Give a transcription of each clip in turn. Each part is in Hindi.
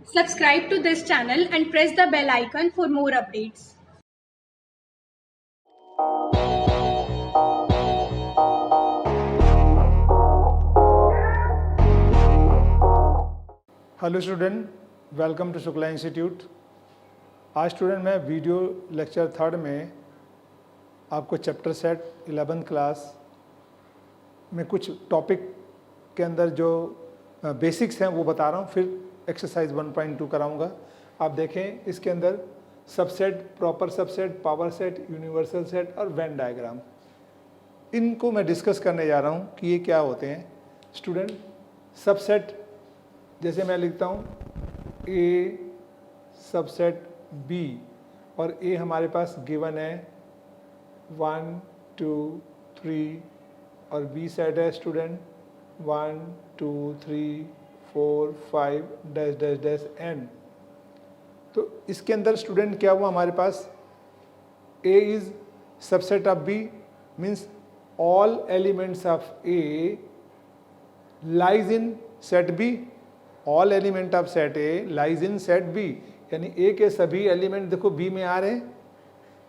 Subscribe to this channel and press the bell icon for more updates. Hello student, welcome to Shukla institute. आज स्टूडेंट मैं वीडियो लेक्चर थर्ड में आपको चैप्टर सेट 11th क्लास में कुछ टॉपिक के अंदर जो बेसिक्स हैं वो बता रहा हूँ, फिर एक्सरसाइज 1.2 कराऊंगा। आप देखें इसके अंदर subset, proper subset, power set, universal set और वेन डायग्राम, इनको मैं डिस्कस करने जा रहा हूँ कि ये क्या होते हैं। स्टूडेंट, सबसेट जैसे मैं लिखता हूँ ए सबसेट बी, और ए हमारे पास गिवन है 1 2 3 और बी सेट है student 1 2 3 4 5 dash dash dash N. तो इसके अंदर स्टूडेंट क्या हुआ, हमारे पास A is subset of B, means all elements of A lies in set B. All element of set A lies in set B, यानी ए के सभी एलिमेंट देखो बी में आ रहे हैं।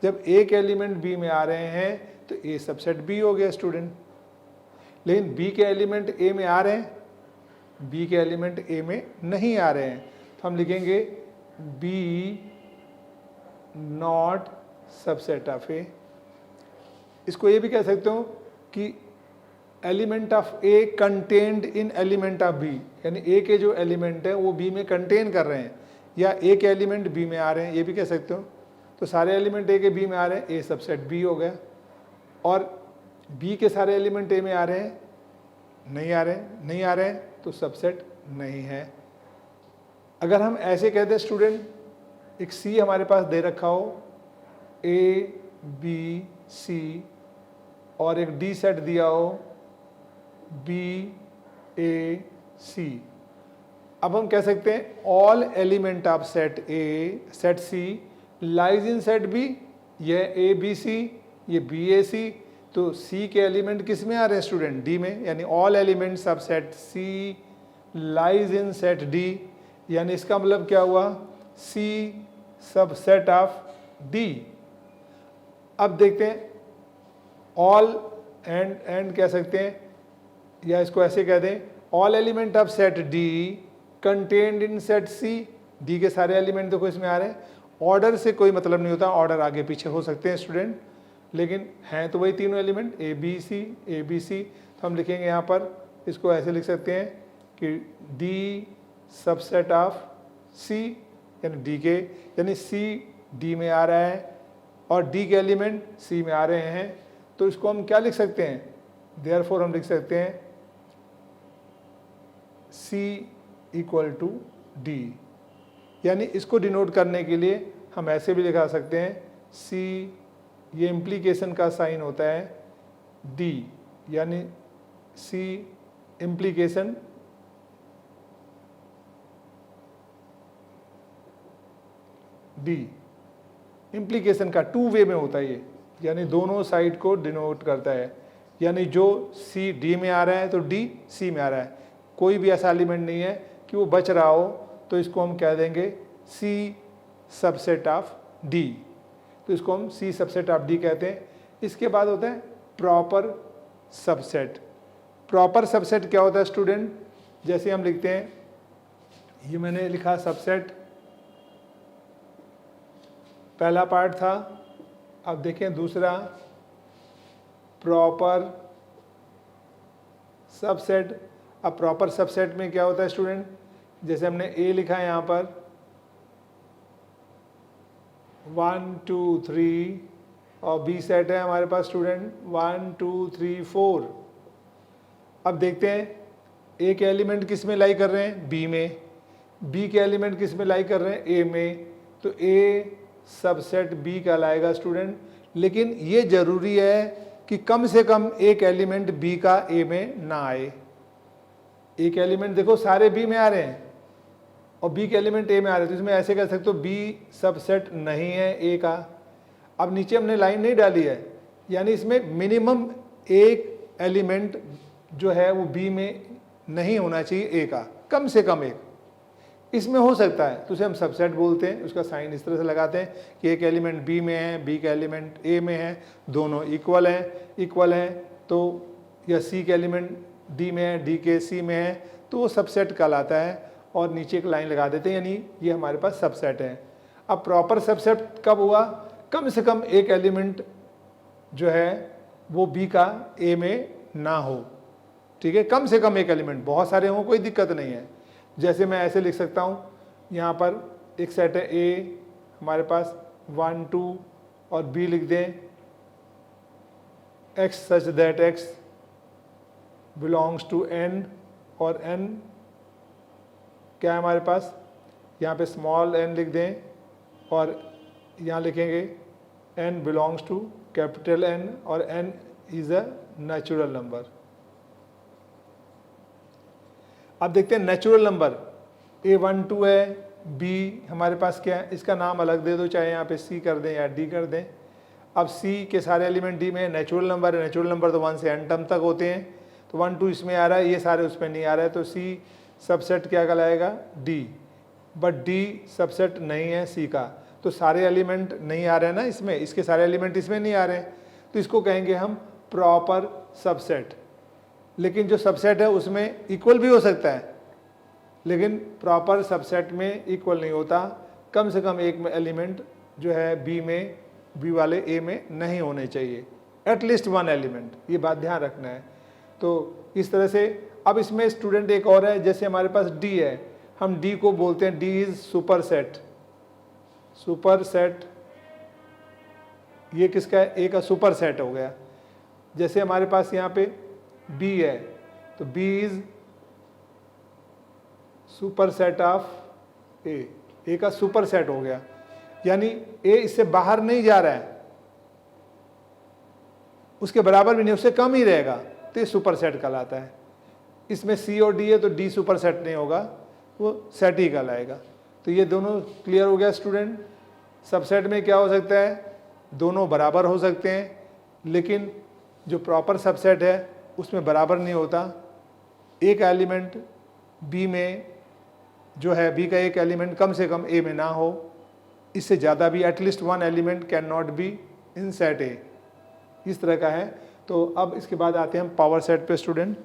जब ए के एलिमेंट बी में आ रहे हैं तो ए सबसेट बी हो गया स्टूडेंट। लेकिन बी के एलिमेंट ए में आ रहे हैं, बी के एलिमेंट ए में नहीं आ रहे हैं, तो हम लिखेंगे B not subset of A. इसको ये भी कह सकते हो कि element of A contained in element of B, यानी ए के जो एलिमेंट है वो बी में कंटेन कर रहे हैं, या ए के एलिमेंट बी में आ रहे हैं, ये भी कह सकते हो। तो सारे एलिमेंट ए के बी में आ रहे हैं, ए सबसेट बी हो गया। और बी के सारे एलिमेंट ए में आ रहे हैं, नहीं आ रहे हैं, नहीं आ रहे हैं तो सबसेट नहीं है। अगर हम ऐसे कह दें स्टूडेंट, एक सी हमारे पास दे रखा हो, ए बी सी, और एक डी सेट दिया हो बी ए सी। अब हम कह सकते हैं all element of set A set C lies in set B. यह ए बी सी, ये बी ए सी, तो सी के एलिमेंट किस में आ रहे हैं स्टूडेंट, डी में, यानी all elements of set C lies in set D. यानी इसका मतलब क्या हुआ, सी सब सेट ऑफ डी। अब देखते हैं ऑल एंड कह सकते हैं, या इसको ऐसे कह दें, all element of set D contained in set C. D के सारे एलिमेंट देखो इसमें आ रहे हैं। ऑर्डर से कोई मतलब नहीं होता, ऑर्डर आगे पीछे हो सकते हैं स्टूडेंट, लेकिन हैं तो वही तीनों element A B C, A B C. तो हम लिखेंगे यहाँ पर, इसको ऐसे लिख सकते हैं कि डी सबसेट ऑफ सी, यानी डी के, यानी सी डी में आ रहा है और डी के एलिमेंट सी में आ रहे हैं, तो इसको हम क्या लिख सकते हैं, देयरफॉर हम लिख सकते हैं C इक्वल टू डी। यानी इसको डिनोट करने के लिए हम ऐसे भी लिखा सकते हैं C, ये इम्प्लीकेशन का साइन होता है D, यानी C इम्प्लीकेशन D, इम्प्लीकेशन का टू वे में होता है ये, यानी दोनों साइड को डिनोट करता है। यानी जो C D में आ रहा है तो D C में आ रहा है, कोई भी ऐसा एलिमेंट नहीं है कि वो बच रहा हो, तो इसको हम कह देंगे C सबसेट ऑफ D। तो इसको हम C सबसेट ऑफ D कहते हैं। इसके बाद होता है प्रॉपर सबसेट। प्रॉपर सबसेट क्या होता है स्टूडेंट, जैसे हम लिखते हैं, ये मैंने लिखा सबसेट, पहला पार्ट था। अब देखें दूसरा, प्रॉपर सबसेट। अब प्रॉपर सबसेट में क्या होता है स्टूडेंट, जैसे हमने ए लिखा है यहाँ पर 1 2 3, और बी सेट है हमारे पास स्टूडेंट 1 2 3 4। अब देखते हैं ए के एलिमेंट किस में लाई कर रहे हैं, बी में, बी के एलिमेंट किस में लाई कर रहे हैं, ए में, तो ए सबसेट बी कहलाएगा स्टूडेंट। लेकिन ये जरूरी है कि कम से कम एक एलिमेंट बी का ए में ना आए। एक एलिमेंट देखो सारे बी में आ रहे हैं और बी के एलिमेंट ए में आ रहे हैं, तो इसमें ऐसे कह सकते हो बी सबसेट नहीं है ए का। अब नीचे हमने लाइन नहीं डाली है, यानी इसमें मिनिमम एक एलिमेंट जो है वो बी में नहीं होना चाहिए ए का, कम से कम एक। इसमें हो सकता है तो उसे हम सबसेट बोलते हैं। उसका साइन इस तरह से लगाते हैं कि एक एलिमेंट बी में है, बी का एलिमेंट ए में है, दोनों इक्वल हैं तो, या सी के एलिमेंट डी में है, डी के सी में है, तो वो सबसेट कहलाता है। और नीचे एक लाइन लगा देते हैं, यानी ये हमारे पास सबसेट है। अब प्रॉपर सबसेट कब हुआ? कम से कम एक एलिमेंट जो है वो बी का ए में ना हो, ठीक है, कम से कम एक एलिमेंट, बहुत सारे हों कोई दिक्कत नहीं है। जैसे मैं ऐसे लिख सकता हूँ, यहाँ पर एक सेट है ए हमारे पास 1 2 और बी लिख दें x such that x belongs to n, और n क्या है हमारे पास, यहाँ पे स्मॉल n लिख दें और यहाँ लिखेंगे n belongs to capital N, और n is a natural number. अब देखते हैं नेचुरल नंबर A12 है, B हमारे पास क्या है, इसका नाम अलग दे दो, चाहे यहाँ पे C कर दें या D कर दें। अब C के सारे एलिमेंट D में नेचुरल नंबर है, नेचुरल नंबर तो 1 से n टर्म तक होते हैं, तो 1 2 इसमें आ रहा है, ये सारे उसमें नहीं आ रहा है, तो C सबसेट क्या कहलाएगा, D। बट D सबसेट नहीं है C का, तो सारे एलिमेंट नहीं आ रहे हैं ना इसमें, इसके सारे एलिमेंट इसमें नहीं आ रहे हैं, तो इसको कहेंगे हम प्रॉपर सबसेट। लेकिन जो सबसेट है उसमें इक्वल भी हो सकता है, लेकिन प्रॉपर सबसेट में इक्वल नहीं होता, कम से कम एक एलिमेंट जो है बी वाले ए में नहीं होने चाहिए, एटलीस्ट 1 एलिमेंट, ये बात ध्यान रखना है। तो इस तरह से अब इसमें स्टूडेंट एक और है, जैसे हमारे पास डी है, हम डी को बोलते हैं D is super set. Super set ये किसका है, ए का सुपर सेट हो गया। जैसे हमारे पास यहाँ पे बी है, तो B is superset of A का सुपर सेट हो गया, यानी ए इससे बाहर नहीं जा रहा है, उसके बराबर भी नहीं, उससे कम ही रहेगा, तो ये सुपर सेट कहलाता है। इसमें सी और डी है तो डी सुपर सेट नहीं होगा, वो सेट ही कहलाएगा। तो ये दोनों क्लियर हो गया स्टूडेंट। सबसेट में क्या हो सकता है, दोनों बराबर हो सकते हैं, लेकिन जो प्रॉपर सबसेट है उसमें बराबर नहीं होता। एक एलिमेंट बी में जो है, बी का एक एलिमेंट कम से कम ए में ना हो, इससे ज़्यादा भी, at least 1 element can not be in set ए, इस तरह का है। तो अब इसके बाद आते हैं हम पावर सेट पे स्टूडेंट।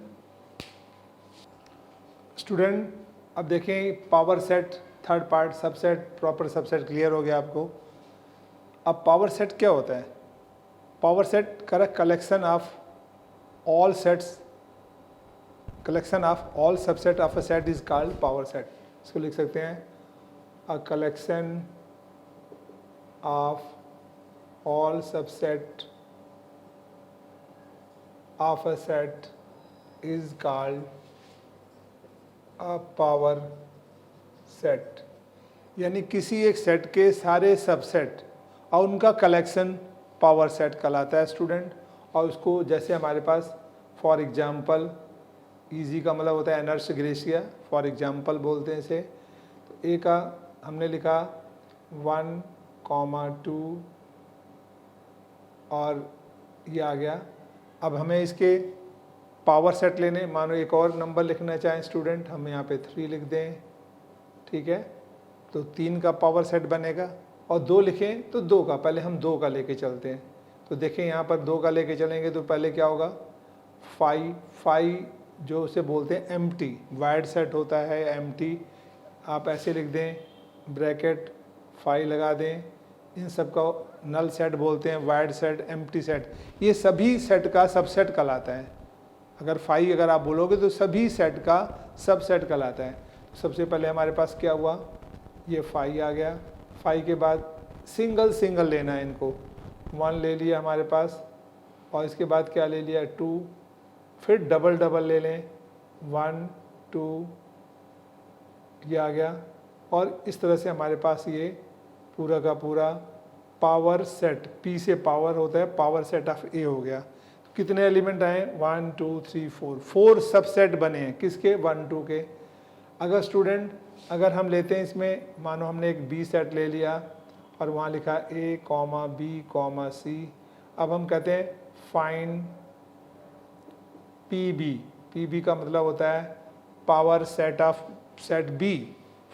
अब देखें power set, third part subset, proper subset clear हो गया आपको। अब पावर सेट क्या होता है? पावर सेट का collection of all sets, collection of all subset of a set is called power set। इसको लिख सकते हैं a collection of all subset of a set is called a power set। यानी किसी एक सेट के सारे सबसेट और उनका कलेक्शन पावर सेट कहलाता है स्टूडेंट। और उसको जैसे हमारे पास फॉर एग्जांपल, इजी का मतलब होता है एनर्स ग्रेशिया, फॉर एग्जांपल बोलते हैं इसे। तो ए का हमने लिखा 1, 2 और ये आ गया। अब हमें इसके पावर सेट लेने, मानो एक और नंबर लिखना चाहें स्टूडेंट, हम यहाँ पे 3 लिख दें, ठीक है, तो 3 का पावर सेट बनेगा। और 2 लिखें तो 2 का, पहले हम 2 का लेके चलते हैं। तो देखें यहाँ पर 2 का लेके चलेंगे तो पहले क्या होगा, 5 जो उसे बोलते हैं एम्प्टी, वाइड सेट होता है एम्प्टी, आप ऐसे लिख दें ब्रैकेट 5 लगा दें। इन सब का नल सेट बोलते हैं, वाइड सेट, एम्प्टी सेट, ये सभी सेट का सबसेट कहलाता है। अगर 5 अगर आप बोलोगे तो सभी सेट का सबसेट कहलाता है। सबसे पहले हमारे पास क्या हुआ, ये 5 आ गया। 5 के बाद सिंगल लेना है इनको, 1 ले लिया हमारे पास, और इसके बाद क्या ले लिया 2, फिर डबल ले लें 1 2, ये आ गया। और इस तरह से हमारे पास ये पूरा का पूरा पावर सेट, पी से पावर होता है, पावर सेट ऑफ ए हो गया। तो कितने एलिमेंट आए, 1 2 3 4 सबसेट बने हैं किसके, 1 2 के। अगर स्टूडेंट अगर हम लेते हैं इसमें, मानो हमने एक बी सेट ले लिया और वहाँ लिखा A, B, C। अब हम कहते हैं फाइंड PB। PB का मतलब होता है power set of set B।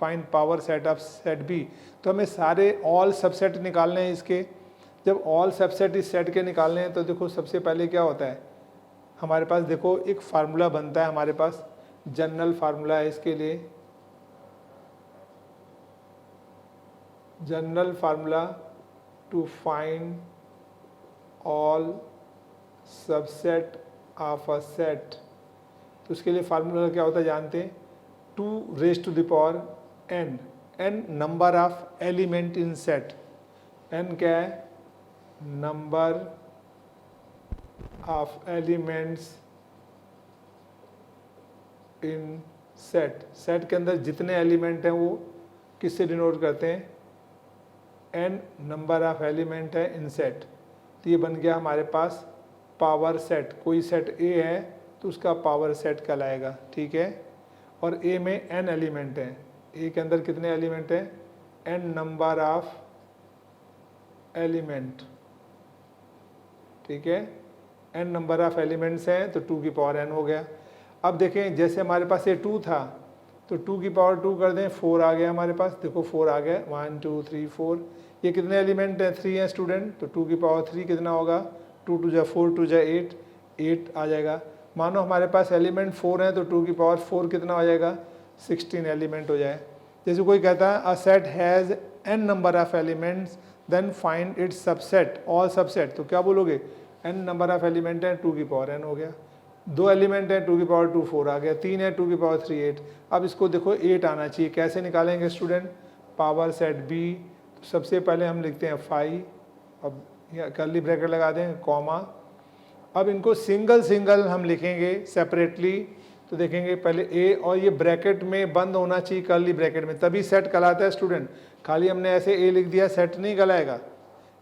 Find power set of set B. तो हमें सारे ऑल सबसेट निकालने हैं इसके। जब ऑल सबसेट इस सेट के निकालने हैं तो देखो सबसे पहले क्या होता है, हमारे पास देखो एक फार्मूला बनता है, हमारे पास जनरल फार्मूला है इसके लिए, general formula to find all subset of a set. तो उसके लिए फार्मूला क्या होता है जानते हैं, 2 raise to the power n, n number of element in set, n क्या है, number of elements in set. Set के अंदर जितने एलिमेंट हैं वो किससे डिनोट करते हैं, n नंबर ऑफ एलिमेंट है इन सेट। तो ये बन गया हमारे पास पावर सेट। कोई सेट A है तो उसका पावर सेट कहलाएगा, ठीक है। और A में n एलिमेंट हैं, A के अंदर कितने एलिमेंट हैं, n नंबर ऑफ एलिमेंट, ठीक है, n नंबर ऑफ एलिमेंट्स हैं तो 2 की पावर n हो गया। अब देखें जैसे हमारे पास ये 2 था तो 2 की पावर 2 कर दें, 4 आ गया हमारे पास, देखो 4 आ गया, 1 2 3 4। ये कितने एलिमेंट हैं, 3 हैं स्टूडेंट, तो 2 की पावर 3 कितना होगा, 2 2 जा 4 2 जा 8, 8 आ जाएगा। मानो हमारे पास एलिमेंट 4 हैं तो 2 की पावर 4 कितना हो जाएगा, 16 एलिमेंट हो जाए। जैसे कोई कहता है a set has n number of elements then find its subset all subset, तो क्या बोलोगे, n नंबर ऑफ एलिमेंट है 2 की पावर n हो गया। 2 एलिमेंट है 2 की पावर 2 4 आ गया, 3 है 2 की पावर 3 8। अब इसको देखो 8 आना चाहिए, कैसे निकालेंगे स्टूडेंट, पावर सेट बी। तो सबसे पहले हम लिखते हैं 5, अब कर्ली ब्रैकेट लगा दें, कॉमा। अब इनको सिंगल सिंगल हम लिखेंगे सेपरेटली, तो देखेंगे पहले ए, और ये ब्रैकेट में बंद होना चाहिए कर्ली ब्रैकेट में, तभी सेट कहलाता है स्टूडेंट। खाली हमने ऐसे ए लिख दिया सेट नहीं कहलाएगा,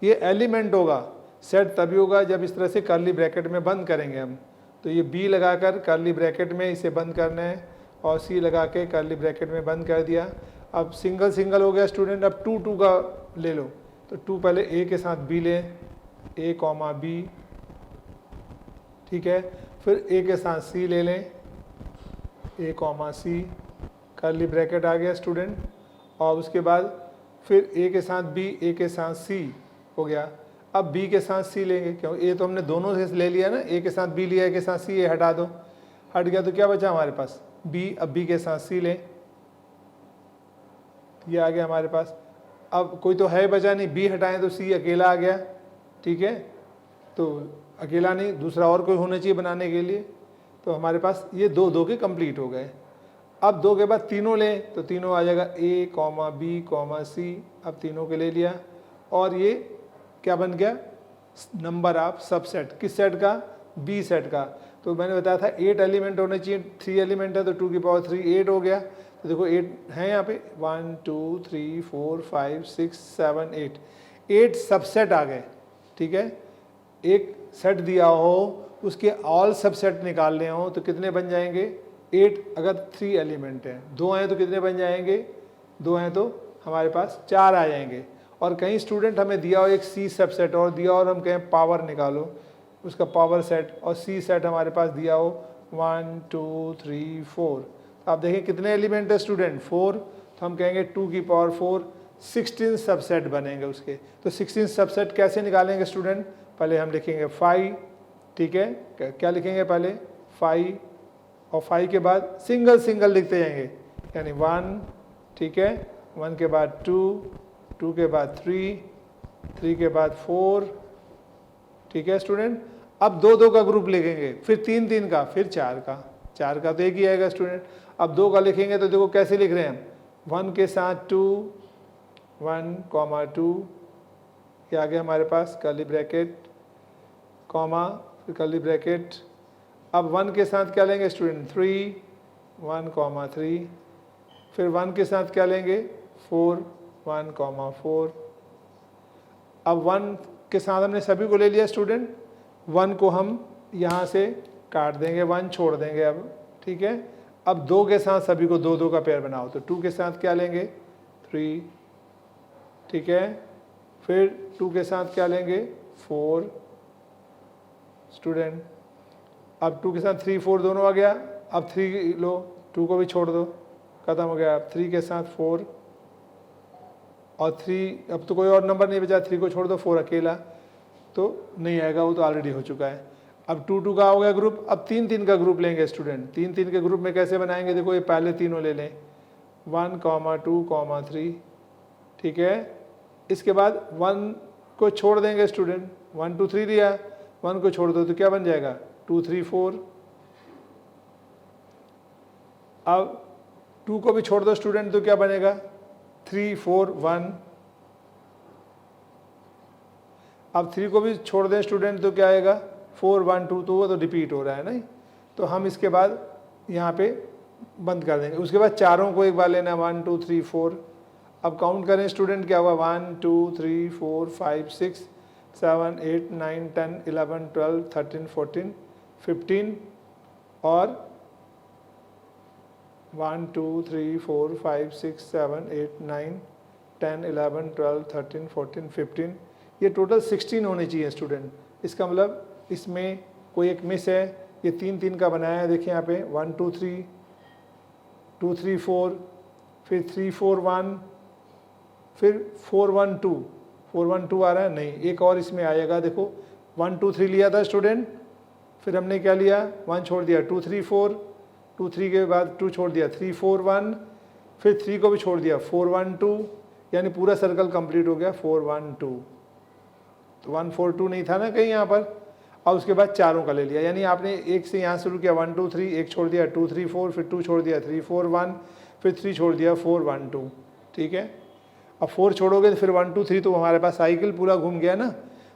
ये एलिमेंट होगा। सेट तभी होगा जब इस तरह से कर्ली ब्रैकेट में बंद करेंगे हम। तो ये बी लगाकर कर्ली ब्रैकेट में इसे बंद करना है, और सी लगा के कर्ली ब्रैकेट में बंद कर दिया। अब सिंगल सिंगल हो गया स्टूडेंट। अब 2 2 का ले लो, तो 2 पहले ए के साथ बी लें, ए कॉमा बी, ठीक है। फिर ए के साथ सी ले लें, ए कॉमा सी, कर्ली ब्रैकेट आ गया स्टूडेंट। और उसके बाद फिर ए के साथ बी, ए के साथ सी हो गया। अब बी के साथ सी लेंगे, क्यों, ए तो हमने दोनों से ले लिया ना, ए के साथ बी लिया, ए के साथ सी, ए हटा दो, हट गया, तो क्या बचा हमारे पास बी। अब बी के साथ सी लें, ये आ गया हमारे पास। अब कोई तो है बचा नहीं, बी हटाएं तो सी अकेला आ गया, ठीक है। तो अकेला नहीं, दूसरा और कोई होना चाहिए बनाने के लिए, तो हमारे पास ये 2 2 के कंप्लीट हो गए। अब 2 के बाद तीनों लें तो तीनों आ जाएगा ए कॉमा बी कॉमा सी, अब तीनों के ले लिया। और ये क्या बन गया, नंबर ऑफ सबसेट, किस सेट का, बी सेट का। तो मैंने बताया था 8 एलिमेंट होने चाहिए, 3 एलिमेंट है तो 2 की पावर 3 8 हो गया। तो देखो 8 है यहाँ पे, 1 2 3 4 5 6 7 8, 8 सबसेट आ गए, ठीक है। एक सेट दिया हो उसके ऑल सबसेट निकालने हो तो कितने बन जाएंगे, 8। अगर 3 एलिमेंट हैं, 2 हैं तो कितने बन जाएंगे, 2 हैं तो हमारे पास 4 आ जाएंगे। और कहीं स्टूडेंट हमें दिया हो एक सी सबसेट और दिया और हम कहें पावर निकालो उसका पावर सेट, और सी सेट हमारे पास दिया हो 1 2 3 4, तो आप देखें कितने एलिमेंट है स्टूडेंट, 4। तो हम कहेंगे 2 की पावर 4, 16 सबसेट बनेंगे उसके। तो 16 सबसेट कैसे निकालेंगे स्टूडेंट, पहले हम लिखेंगे 5, ठीक है, क्या लिखेंगे पहले 5, और 5 के बाद सिंगल सिंगल लिखते जाएंगे, यानी 1, ठीक है, 1 के बाद 2, 2 के बाद 3, 3 के बाद 4, ठीक है स्टूडेंट। अब 2 2 का ग्रुप लिखेंगे, फिर 3 3 का, फिर 4 का, 4 का तो एक ही आएगा स्टूडेंट। अब 2 का लिखेंगे तो देखो कैसे लिख रहे हैं हम, 1 के साथ 2, 1 कॉमा 2, ये आ गया हमारे पास कर्ली ब्रैकेट कॉमा, फिर कर्ली ब्रैकेट। अब 1 के साथ क्या लेंगे स्टूडेंट, 3, 1 कॉमा 3, फिर 1 के साथ क्या लेंगे 4, 1 कॉमा 4। अब 1 के साथ हमने सभी को ले लिया स्टूडेंट, 1 को हम यहाँ से काट देंगे, 1 छोड़ देंगे अब, ठीक है। अब 2 के साथ सभी को 2 2 का पेयर बनाओ, तो 2 के साथ क्या लेंगे 3, ठीक है। फिर 2 के साथ क्या लेंगे 4 स्टूडेंट। अब 2 के साथ 3 4 दोनों आ गया। अब 3 लो, 2 को भी छोड़ दो, ख़त्म हो गया। 3 के साथ 4 और 3, अब तो कोई और नंबर नहीं बचा, 3 को छोड़ दो, 4 अकेला तो नहीं आएगा, वो तो ऑलरेडी हो चुका है। अब 2 2 का हो गया ग्रुप। अब 3 3 का ग्रुप लेंगे स्टूडेंट। 3 3 के ग्रुप में कैसे बनाएंगे, देखो ये पहले तीनों ले लें, 1, 2, 3, ठीक है। इसके बाद 1 को छोड़ देंगे स्टूडेंट, 1 2 3 लिया, 1 को छोड़ दो तो क्या बन जाएगा, 2 3 4। अब 2 को भी छोड़ दो स्टूडेंट तो क्या बनेगा, 3 4 1। अब 3 को भी छोड़ दें स्टूडेंट तो क्या आएगा, 4 1 2, तो वो तो रिपीट हो रहा है नहीं, तो हम इसके बाद यहाँ पे बंद कर देंगे। उसके बाद चारों को एक बार लेना, 1 2 3 4। अब काउंट करें स्टूडेंट, क्या हुआ, 1 2 3 4 5 6 7 8 9 10 11 12 13 14 15 और 1 2 3 4 5 6 7 8 9 10 11 12 13 14 15, ये टोटल 16 होने चाहिए स्टूडेंट। इसका मतलब इसमें कोई एक मिस है, ये 3 3 का बनाया है, देखिए यहाँ पे 1 2 3 2 3 4, फिर 3 4 1, फिर 4 1 2, 4 1 2 आ रहा है नहीं, एक और इसमें आएगा, देखो 1 2 3 लिया था स्टूडेंट, फिर हमने क्या लिया, 1 छोड़ दिया, 2 3 4, 2 3 के बाद 2 छोड़ दिया, 3 4 1, फिर 3 को भी छोड़ दिया, 4 1 2, यानी पूरा सर्कल कंप्लीट हो गया, 4 1 2। तो 1 4 2 नहीं था ना कहीं यहाँ पर, और उसके बाद चारों का ले लिया, यानी आपने एक से यहाँ शुरू किया, 1 2 3, एक छोड़ दिया 2 3 4, फिर 2 छोड़ दिया 3 4 1, फिर 3 छोड़ दिया 4 1 2, ठीक है। अब 4 छोड़ोगे तो फिर 1 2 3, तो हमारे पास साइकिल पूरा घूम गया ना।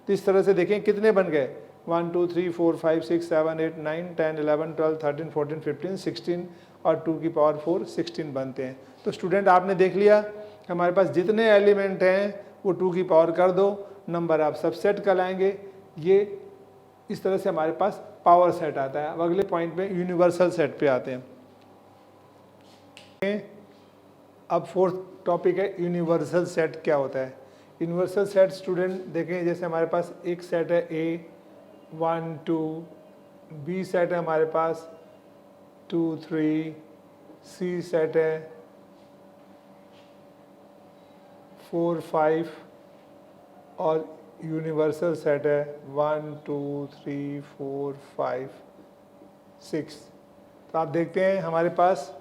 तो इस तरह से देखें कितने बन गए, 1 2 3 4 5 6 7 8 9 10 11 12 13 14 15 16 और 2 की पावर 4 16 बनते हैं। तो स्टूडेंट आपने देख लिया हमारे पास जितने एलिमेंट हैं वो 2 की पावर कर दो, नंबर आप सबसेट का लाएंगे। ये इस तरह से हमारे पास पावर सेट आता है। अब अगले पॉइंट पे यूनिवर्सल सेट पे आते हैं। अब फोर्थ टॉपिक है यूनिवर्सल सेट क्या होता है। यूनिवर्सल सेट स्टूडेंट देखें, जैसे हमारे पास एक सेट है A 1 2, B सेट है हमारे पास 2 3, C सेट है 4 5 और यूनिवर्सल सेट है 1 2 3 4 5 6। तो आप देखते हैं हमारे पास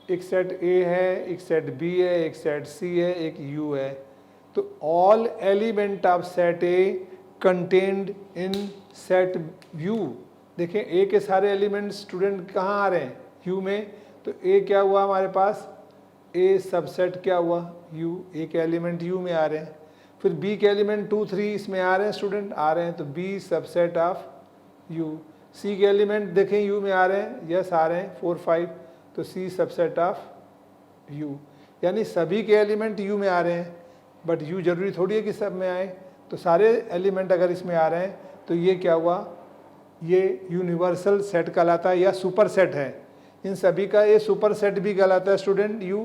एक सेट A है, एक सेट B है, एक सेट C है, एक U है। तो all element of set A contained in set U। देखें A के सारे एलिमेंट स्टूडेंट कहाँ आ रहे हैं, U में। तो A क्या हुआ हमारे पास, A सबसेट क्या हुआ U, A के एलिमेंट U में आ रहे हैं। फिर B के एलिमेंट 2 3 इसमें आ रहे हैं स्टूडेंट, आ रहे हैं, तो B subset of U। C के एलिमेंट देखें U में आ रहे हैं, यस आ रहे हैं 4 5, तो C सबसेट ऑफ U। यानी सभी के एलिमेंट U में आ रहे हैं, बट U जरूरी थोड़ी है कि सब में आए। तो सारे एलिमेंट अगर इसमें आ रहे हैं तो ये क्या हुआ, ये यूनिवर्सल सेट कहलाता है या सुपर सेट है। इन सभी का ये सुपर सेट भी कहलाता है स्टूडेंट U,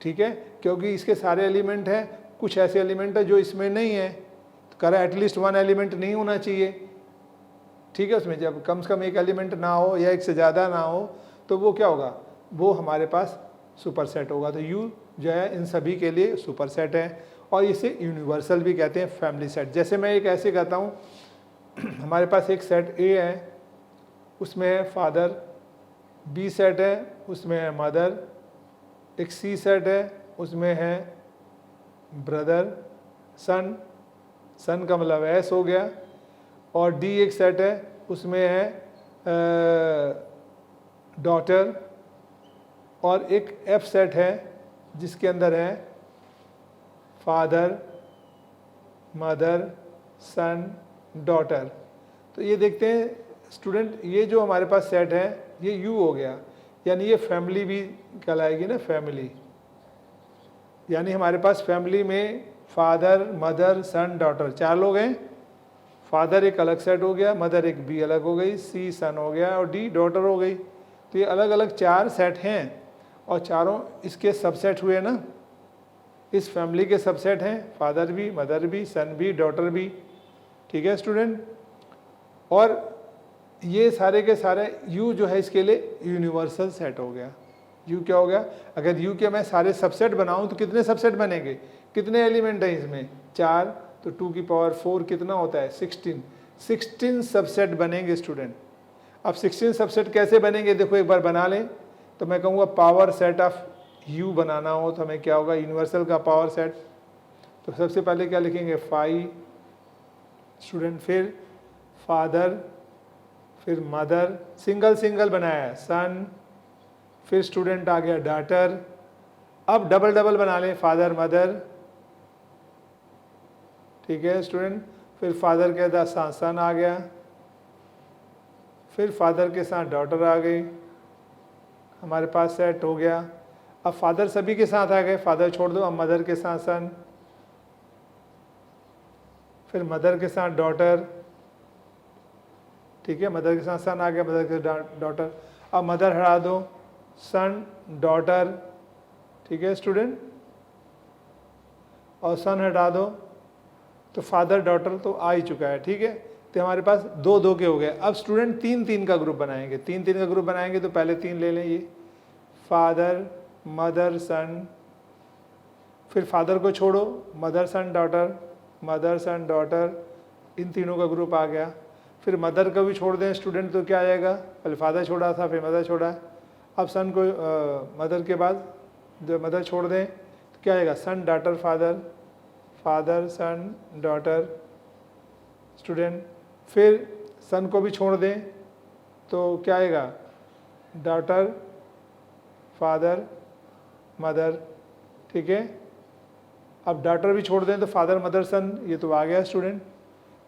ठीक है, क्योंकि इसके सारे एलिमेंट हैं। कुछ ऐसे एलिमेंट है जो इसमें नहीं है, तो कह रहा है एटलीस्ट 1 एलिमेंट नहीं होना चाहिए, ठीक है। उसमें जब कम से कम एक एलिमेंट ना हो या एक से ज़्यादा ना हो तो वो क्या होगा, वो हमारे पास सुपर सेट होगा। तो U जो है इन सभी के लिए सुपर सेट है, और इसे यूनिवर्सल भी कहते हैं, फैमिली सेट। जैसे मैं एक ऐसे कहता हूँ, हमारे पास एक सेट A है, उसमें है फादर, B सेट है उसमें है मदर, एक C सेट है उसमें है ब्रदर, सन, सन का मतलब S हो गया, और D एक सेट है उसमें है डॉटर, और एक F सेट है जिसके अंदर है फादर, मदर, सन, डॉटर। तो ये देखते हैं स्टूडेंट, ये जो हमारे पास सेट है ये U हो गया, यानी ये फैमिली भी कहलाएगी ना, फैमिली। यानी हमारे पास फैमिली में फादर, मदर, सन, डॉटर 4 लोग हैं। फादर एक अलग सेट हो गया, मदर एक B अलग हो गई, C सन हो गया और D डॉटर हो गई। तो ये अलग अलग 4 सेट हैं, और चारों इसके सबसेट हुए ना, इस फैमिली के सबसेट हैं, फादर भी, मदर भी, सन भी, डॉटर भी, ठीक है स्टूडेंट। और ये सारे के सारे U जो है इसके लिए यूनिवर्सल सेट हो गया। यू क्या हो गया, अगर यू के मैं सारे सबसेट बनाऊं तो कितने सबसेट बनेंगे, कितने एलिमेंट है इसमें 4, तो 2 की पावर 4 कितना होता है 16 सबसेट बनेंगे स्टूडेंट। अब 16 सबसेट कैसे बनेंगे, देखो एक बार बना लें तो मैं कहूँगा पावर सेट ऑफ यू बनाना हो तो हमें क्या होगा, यूनिवर्सल का पावर सेट। तो सबसे पहले क्या लिखेंगे 5 स्टूडेंट, फिर फादर, फिर मदर, सिंगल सिंगल बनाया है सन, फिर स्टूडेंट आ गया डॉटर। अब डबल डबल बना लें फादर मदर, ठीक है स्टूडेंट, फिर फादर के साथ सन आ गया, फिर फादर के साथ डॉटर आ गई, हमारे पास सेट हो गया। अब फादर सभी के साथ आ गए, फादर छोड़ दो, अब मदर के साथ सन, फिर मदर के साथ डॉटर, ठीक है, मदर के साथ सन आ गया, मदर के साथ डॉटर। अब मदर हटा दो, सन डॉटर, ठीक है स्टूडेंट, और सन हटा दो तो फादर डॉटर तो आ ही चुका है, ठीक है। तो हमारे पास 2 2 के हो गए। अब स्टूडेंट 3 3 का ग्रुप बनाएंगे, 3 3 का ग्रुप बनाएंगे तो पहले 3 ले लें, ये फादर मदर सन, फिर फादर को छोड़ो, mother son daughter, mother son daughter, इन तीनों का ग्रुप आ गया। फिर मदर को भी छोड़ दें स्टूडेंट तो क्या आएगा, पहले फादर छोड़ा था फिर मदर छोड़ा, अब सन को मदर के बाद जो मदर छोड़ दें तो क्या आएगा, son daughter father, father son daughter student. फिर सन को भी छोड़ दें तो क्या आएगा, डॉटर फादर मदर, ठीक है। अब डॉटर भी छोड़ दें तो फादर मदर सन, ये तो आ गया स्टूडेंट।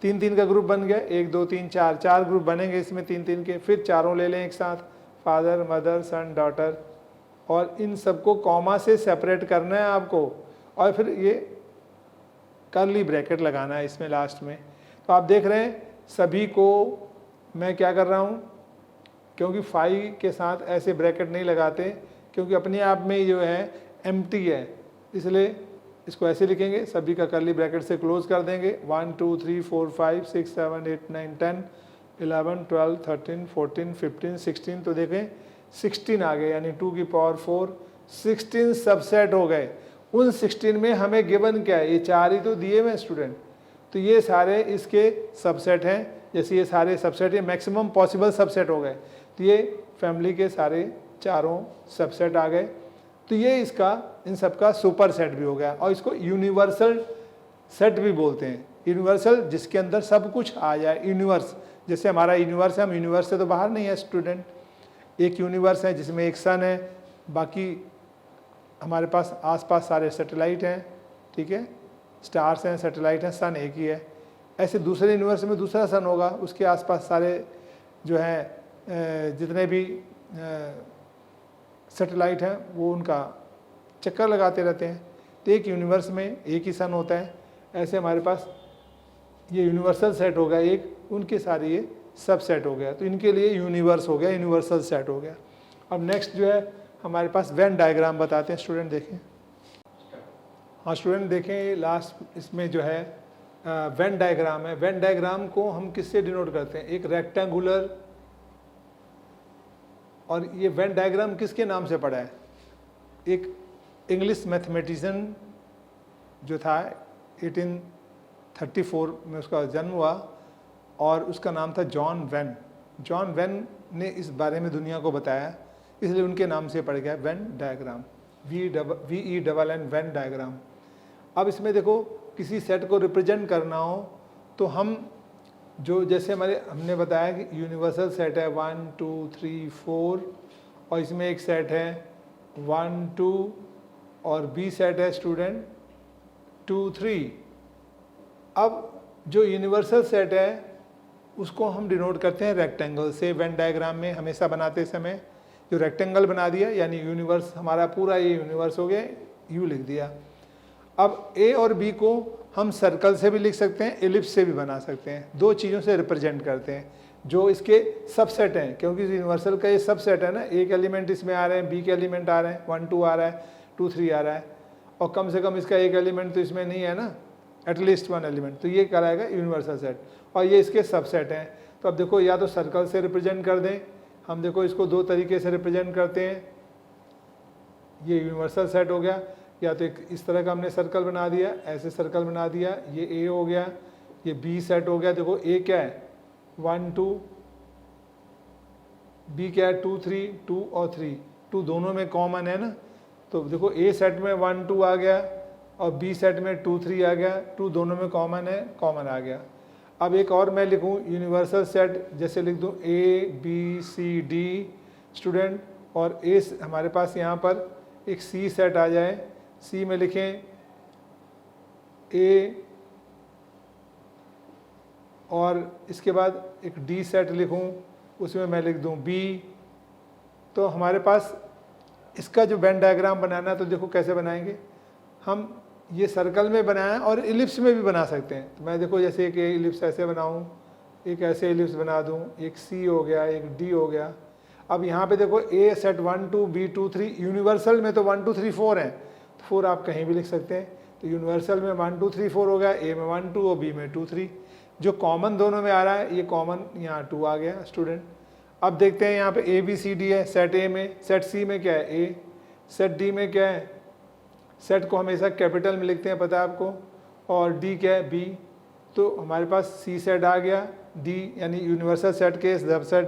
3 3 का ग्रुप बन गया, 1 2 3 4, 4 ग्रुप बनेंगे इसमें 3 3 के। फिर चारों ले लें एक साथ, फादर मदर सन डॉटर, और इन सबको कॉमा से सेपरेट करना है आपको, और फिर ये कर्ली ब्रैकेट लगाना है इसमें लास्ट में। तो आप देख रहे हैं सभी को मैं क्या कर रहा हूँ, क्योंकि 5 के साथ ऐसे ब्रैकेट नहीं लगाते क्योंकि अपने आप में जो है एम्प्टी है, इसलिए इसको ऐसे लिखेंगे, सभी का कर्ली ब्रैकेट से क्लोज कर देंगे। 1 2 3 4 5 6 7 8 9 10 11 12 13 14 15 16, तो देखें 16 आ गए, यानी 2 की पावर 4, 16 सबसेट हो गए। उन 16 में हमें गिवन क्या है, ये 4 ही तो दिए हुए स्टूडेंट, तो ये सारे इसके सबसेट हैं। जैसे ये सारे सबसेट, ये मैक्सिमम पॉसिबल सबसेट हो गए, तो ये फैमिली के सारे चारों सबसेट आ गए। तो ये इसका इन सब का सुपर सेट भी हो गया, और इसको यूनिवर्सल सेट भी बोलते हैं। यूनिवर्सल जिसके अंदर सब कुछ आ जाए, यूनिवर्स, जैसे हमारा यूनिवर्स है, हम यूनिवर्स से तो बाहर नहीं है स्टूडेंट। एक यूनिवर्स है जिसमें एक सन है, बाकी हमारे पास आसपास सारे सैटेलाइट हैं, ठीक है, स्टार्स हैं, सैटेलाइट हैं, सन एक ही है। ऐसे दूसरे यूनिवर्स में दूसरा सन होगा, उसके आसपास सारे जो हैं जितने भी सैटेलाइट हैं वो उनका चक्कर लगाते रहते हैं। तो एक यूनिवर्स में एक ही सन होता है। ऐसे हमारे पास ये यूनिवर्सल सेट हो गया एक, उनके सारे ये सब सेट हो गया, तो इनके लिए यूनिवर्स हो गया, यूनिवर्सल सेट हो गया। अब नेक्स्ट जो है हमारे पास वेन डायग्राम बताते हैं स्टूडेंट, देखें। हाँ स्टूडेंट देखें, लास्ट इसमें जो है वेन डायग्राम है। वेन डायग्राम को हम किससे डिनोट करते हैं, एक रेक्टेंगुलर, और ये वेन डायग्राम किसके नाम से पड़ा है, एक इंग्लिश मैथमेटिशियन जो था 1834 में उसका जन्म हुआ, और उसका नाम था जॉन वेन। जॉन वेन ने इस बारे में दुनिया को बताया, इसलिए उनके नाम से पड़ गया Venn diagram, VENN Venn diagram. अब इसमें देखो किसी सेट को रिप्रेजेंट करना हो तो हम जो, जैसे हमने बताया कि यूनिवर्सल सेट है 1 2 3 4, और इसमें एक सेट है 1 2, और बी सेट है स्टूडेंट 2 3। अब जो यूनिवर्सल सेट है उसको हम डिनोट करते हैं रेक्टेंगल से। वेन डायग्राम में हमेशा बनाते समय जो रेक्टेंगल बना दिया, यानी यूनिवर्स हमारा पूरा ये यूनिवर्स हो गया, यू लिख दिया। अब ए और बी को हम सर्कल से भी लिख सकते हैं, एलिप्स से भी बना सकते हैं, 2 चीज़ों से रिप्रेजेंट करते हैं जो इसके सबसेट हैं, क्योंकि यूनिवर्सल का ये सबसेट है ना, एक एलिमेंट इसमें आ रहे हैं, बी के एलिमेंट आ रहे हैं, 1 2 आ रहा है, 2 3 आ रहा है, और कम से कम इसका एक एलिमेंट तो इसमें नहीं है ना, एटलीस्ट 1 एलिमेंट, तो ये कराएगा यूनिवर्सल सेट, और ये इसके सबसेट हैं। तो अब देखो, या तो सर्कल से रिप्रेजेंट कर दें हम, देखो इसको 2 तरीके से रिप्रेजेंट करते हैं। ये यूनिवर्सल सेट हो गया। या तो एक इस तरह का हमने सर्कल बना दिया, ऐसे सर्कल बना दिया, ये ए हो गया, ये बी सेट हो गया। देखो ए क्या है 1 2, बी क्या है 2 3, 2 और 3, 2 दोनों में कॉमन है ना। तो देखो ए सेट में 1 2 आ गया और बी सेट में 2 3 आ गया, 2 दोनों में कॉमन है, कॉमन आ गया। अब एक और मैं लिखूं यूनिवर्सल सेट, जैसे लिख दूं A B C D student, और ए हमारे पास यहाँ पर एक सी सेट आ जाए, सी में लिखें ए और इसके बाद एक डी सेट लिखूं, उसमें मैं लिख दूं बी। तो हमारे पास इसका जो वेन डायग्राम बनाना है तो देखो कैसे बनाएंगे हम। ये सर्कल में बनाएं और इलिप्स में भी बना सकते हैं। तो मैं देखो जैसे एक इलिप्स ऐसे बनाऊं, एक ऐसे इलिप्स बना दूं, एक सी हो गया, एक डी हो गया। अब यहाँ पे देखो ए सेट 1 2 बी 2 3, यूनिवर्सल में तो 1 2 3 4 हैं, तो 4 आप कहीं भी लिख सकते हैं। तो यूनिवर्सल में 1 2 3 4 हो गया, ए में 1 2 और बी में 2 3। जो कॉमन दोनों में आ रहा है ये कॉमन यहाँ 2 आ गया स्टूडेंट। अब देखते हैं यहाँ पे ए बी सी डी है, सेट ए में, सेट सी में क्या है ए, सेट डी में क्या है, सेट को हमेशा कैपिटल में लिखते हैं पता है आपको, और डी क्या है बी। तो हमारे पास सी सेट आ गया, डी यानी यूनिवर्सल सेट के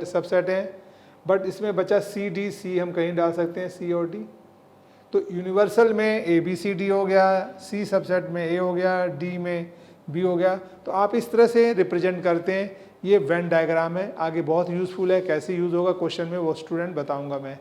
सबसेट हैं, बट इसमें बचा सी डी, सी हम कहीं डाल सकते हैं सी और डी। तो यूनिवर्सल में ए बी सी डी हो गया, सी सबसेट में ए हो गया, डी में बी हो गया। तो आप इस तरह से रिप्रेजेंट करते हैं। ये वेन डायग्राम है, आगे बहुत यूज़फुल है, कैसे यूज़ होगा क्वेश्चन में वो स्टूडेंट बताऊंगा मैं।